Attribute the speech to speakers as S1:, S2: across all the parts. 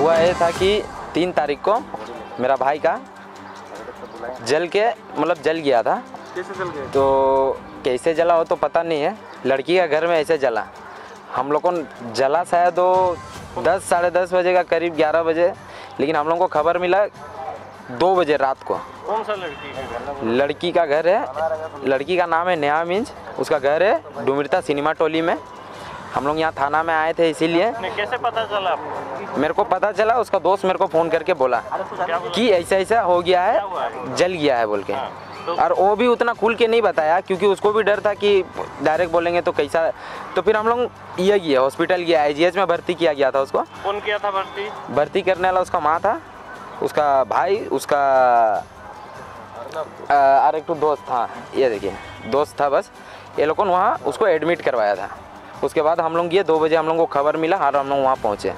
S1: हुआ ये था कि 3 तारीख को मेरा भाई का जल गया था।
S2: कैसे जल गया?
S1: तो कैसे जला हो तो पता नहीं है, लड़की का घर में ऐसे जला। हम लोग को जला शायद 10 साढ़े 10 बजे का करीब 11 बजे, लेकिन हम लोग को खबर मिला 2 बजे रात को।
S2: कौन सा लड़की का?
S1: लड़की का घर है, लड़की का नाम है नेहा मिंज, उसका घर है डुमरता सिनेमा टोली में। हम लोग यहाँ थाना में आए थे इसीलिए।
S2: कैसे पता चला आपको?
S1: मेरे को पता चला, उसका दोस्त मेरे को फ़ोन करके बोला कि ऐसा ऐसा हो गया है, जल गया है बोल के। और वो भी उतना खुल के नहीं बताया क्योंकि उसको भी डर था कि डायरेक्ट बोलेंगे तो कैसा। तो फिर हम लोग ये गया हॉस्पिटल गया, आईजीएच में भर्ती किया गया था उसको।
S2: कौन किया था
S1: भर्ती करने वाला उसका माँ था, उसका भाई, उसका और एक तो दोस्त था। ये देखिए दोस्त था, बस ये लोगों ने वहाँ उसको एडमिट करवाया था। उसके बाद हम लोग ये 2 बजे हम लोग को खबर मिला और हम लोग वहाँ पहुँचे।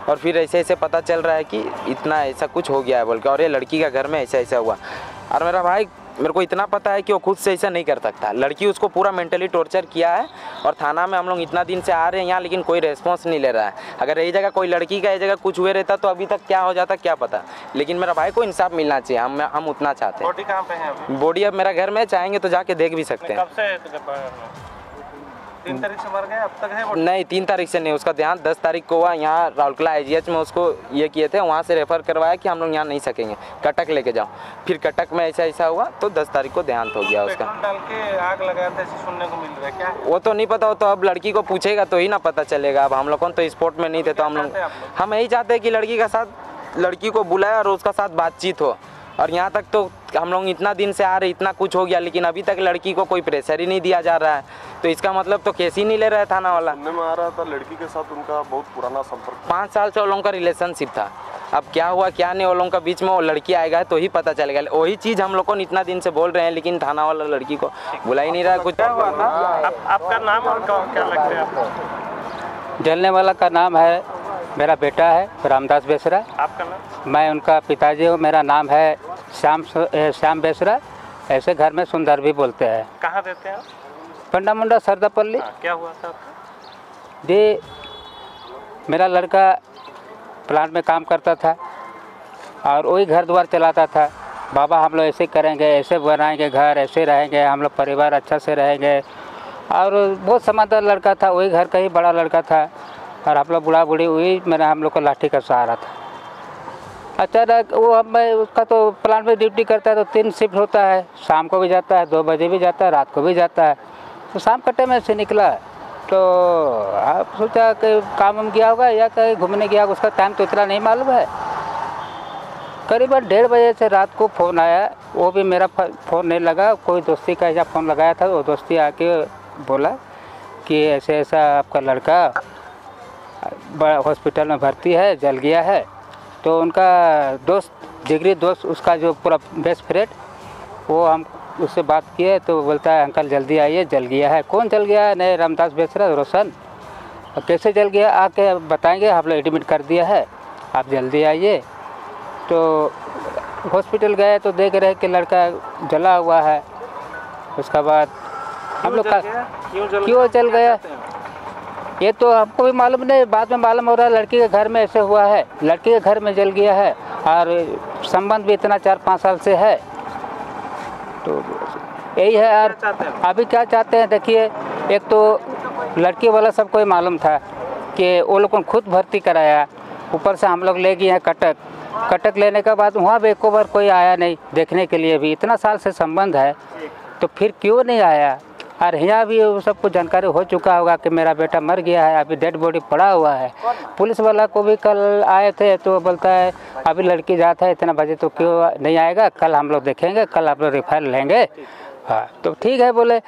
S1: और फिर ऐसे ऐसे पता चल रहा है कि इतना ऐसा कुछ हो गया है बोल के, और ये लड़की का घर में ऐसा ऐसा हुआ। और मेरा भाई, मेरे को इतना पता है कि वो खुद से ऐसा नहीं कर सकता। लड़की उसको पूरा मेंटली टॉर्चर किया है। और थाना में हम लोग इतना दिन से आ रहे हैं यहाँ, लेकिन कोई रेस्पॉन्स नहीं ले रहा है। अगर यही जगह कोई लड़की का ये जगह कुछ हुए रहता तो अभी तक क्या हो जाता क्या पता। लेकिन मेरा भाई को इंसाफ मिलना चाहिए, हम उतना चाहते हैं।
S2: बॉडी कहाँ पे है अभी?
S1: बॉडी अब मेरा घर में, चाहेंगे तो जाके देख भी सकते हैं।
S2: कब से 3 तारीख से मर गए? अब तक है?
S1: नहीं, 3 तारीख से नहीं, उसका देहांत 10 तारीख को हुआ। यहाँ राउरकेला आईजीएच में उसको ये किए थे, वहाँ से रेफ़र करवाया कि हम लोग यहाँ नहीं सकेंगे, कटक लेके जाओ। फिर कटक में ऐसा ऐसा हुआ तो 10 तारीख को देहांत हो गया उसका।
S2: पेट्रोल डाल के आग लगाया था ऐसे सुनने को मिल रहा है, क्या है?
S1: वो तो नहीं पता, हो तो अब लड़की को पूछेगा तो ही ना पता चलेगा। अब हम लोग तो स्पोर्ट में नहीं थे, तो हम यही चाहते हैं कि लड़की को बुलाए और उसका साथ बातचीत हो। और यहाँ तक तो हम लोग इतना दिन से आ रहे, इतना कुछ हो गया, लेकिन अभी तक लड़की को कोई प्रेशर ही नहीं दिया जा रहा है। तो इसका मतलब तो केस ही नहीं ले रहा है थाना वाला।
S3: सुनने में आ रहा था लड़की के साथ उनका बहुत पुराना संपर्क,
S1: 5 साल से उन लोगों का रिलेशनशिप था। अब क्या हुआ क्या नहीं उन लोगों का बीच में, वो लड़की आएगा तो ही पता चलेगा। वही चीज़ हम लोग को इतना दिन से बोल रहे हैं, लेकिन थाना वाला लड़की को बुला ही नहीं रहा। कुछ
S2: क्या हुआ था? आपका नाम और क्या लगता है आपको?
S4: जलने वाला का नाम है, मेरा बेटा है रामदास बेसरा।
S2: आपका नाम?
S4: मैं उनका पिताजी हूँ। मेरा नाम है श्याम बेसरा, ऐसे घर में सुंदर भी बोलते हैं।
S2: कहाँ रहते हैं आप?
S4: पंडा मुंडा सरदापल्ली।
S2: क्या हुआ था आपको?
S4: जी, मेरा लड़का प्लांट में काम करता था और वही घर द्वार चलाता था। बाबा हम लोग ऐसे करेंगे, ऐसे बनाएंगे घर, ऐसे रहेंगे, हम लोग परिवार अच्छा से रहेंगे। और बहुत समझदार लड़का था, वही घर का ही बड़ा लड़का था। और हम लोग बूढ़ा बूढ़ी वही हम लोग को लाठी का सहारा था। अचानक वो मैं उसका तो प्लांट में ड्यूटी करता है तो 3 शिफ्ट होता है, शाम को भी जाता है, 2 बजे भी जाता है, रात को भी जाता है। तो शाम का टाइम से निकला तो आप सोचा कि काम वाम किया होगा या कहीं घूमने गया, उसका टाइम तो इतना नहीं मालूम है। करीबन 1:30 बजे से रात को फ़ोन आया, वो भी मेरा फ़ोन नहीं लगा, कोई दोस्ती का ऐसा फ़ोन लगाया था। वो दोस्ती आके बोला कि ऐसे ऐसा आपका लड़का बड़ा हॉस्पिटल में भर्ती है, जल गया है। तो उनका दोस्त, जिगरी दोस्त, उसका जो पूरा बेस्ट फ्रेंड, वो हम उससे बात किए तो बोलता है अंकल जल्दी आइए, जल गया है। कौन जल गया है? नहीं, रामदास बेसरा, रोशन। और कैसे जल गया आके बताएंगे, हम लोग एडमिट कर दिया है, आप जल्दी आइए। तो हॉस्पिटल गए तो देख रहे कि लड़का जला हुआ है। उसके बाद हम लोग क्यों जल गया ये तो हमको भी मालूम नहीं, बाद में मालूम हो रहा है लड़की के घर में ऐसे हुआ है, लड़की के घर में जल गया है। और संबंध भी इतना 4-5 साल से है। तो यही है। और अभी क्या चाहते हैं, देखिए, एक तो लड़की वाला सबको ही मालूम था कि वो लोगों ने खुद भर्ती कराया, ऊपर से हम लोग ले गए हैं कटक लेने के बाद वहाँ भी एको बार कोई आया नहीं देखने के लिए। भी इतना साल से संबंध है तो फिर क्यों नहीं आया? और यहाँ भी सबको जानकारी हो चुका होगा कि मेरा बेटा मर गया है, अभी डेड बॉडी पड़ा हुआ है। पुलिस वाला को भी कल आए थे तो बोलता है अभी लड़की जाता है इतना बजे, तो क्यों नहीं आएगा, कल हम लोग देखेंगे, कल आप लोग रेफर लेंगे। हाँ, तो ठीक है बोले।